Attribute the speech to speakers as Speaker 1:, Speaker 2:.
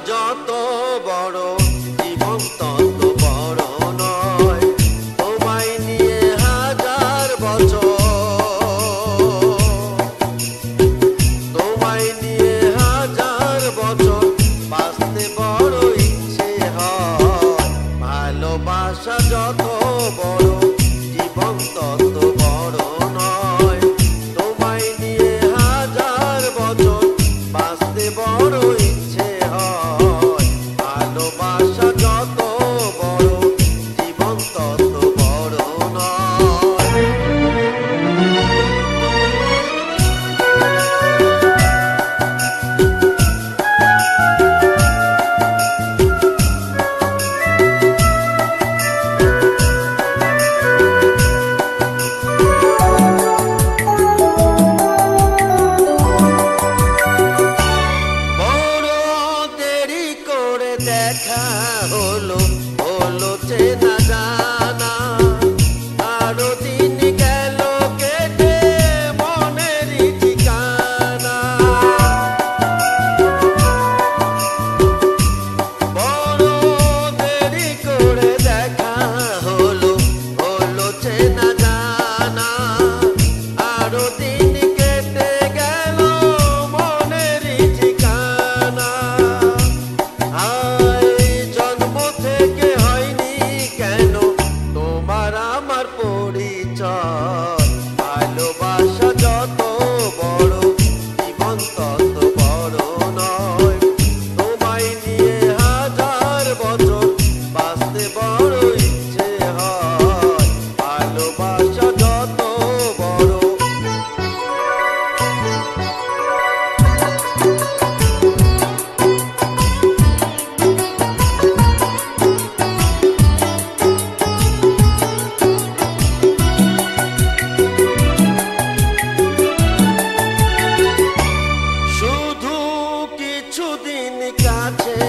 Speaker 1: যত বড় জীবন তত বড় নয়, তোমায় নিয়ে হাজার বছর, তোমায় নিয়ে হাজার বছর বাঁচতে বড় ইচ্ছে হয়। ভালোবাসা যত বড় জীবন তত বড় নয়, তোমায় নিয়ে হাজার বছর বাঁচতে বড় ইচ্ছে হয়। ভালোবাসা যত বড় জীবন তত বড় নয়। দেখা হলো হলো চেনা জানা, আরো দিন গেল কেটে মনেরই ঠিকানা। বড় দেরি করে দেখা হলো হলো চেনা জানা, আরো দিন কেটে গেল মনেরই ঠিকানা। জন্ম থেকে হয়নি কেন তোমার আমার পরিচয়। ভালোবাসা যত বড় জীবন তত বড় নয়, তোমায় নিয়ে হাজার বছর বাঁচতে বড় ইচ্ছে হয়। ভালোবাসা যত বড় কিছুদিন কাছে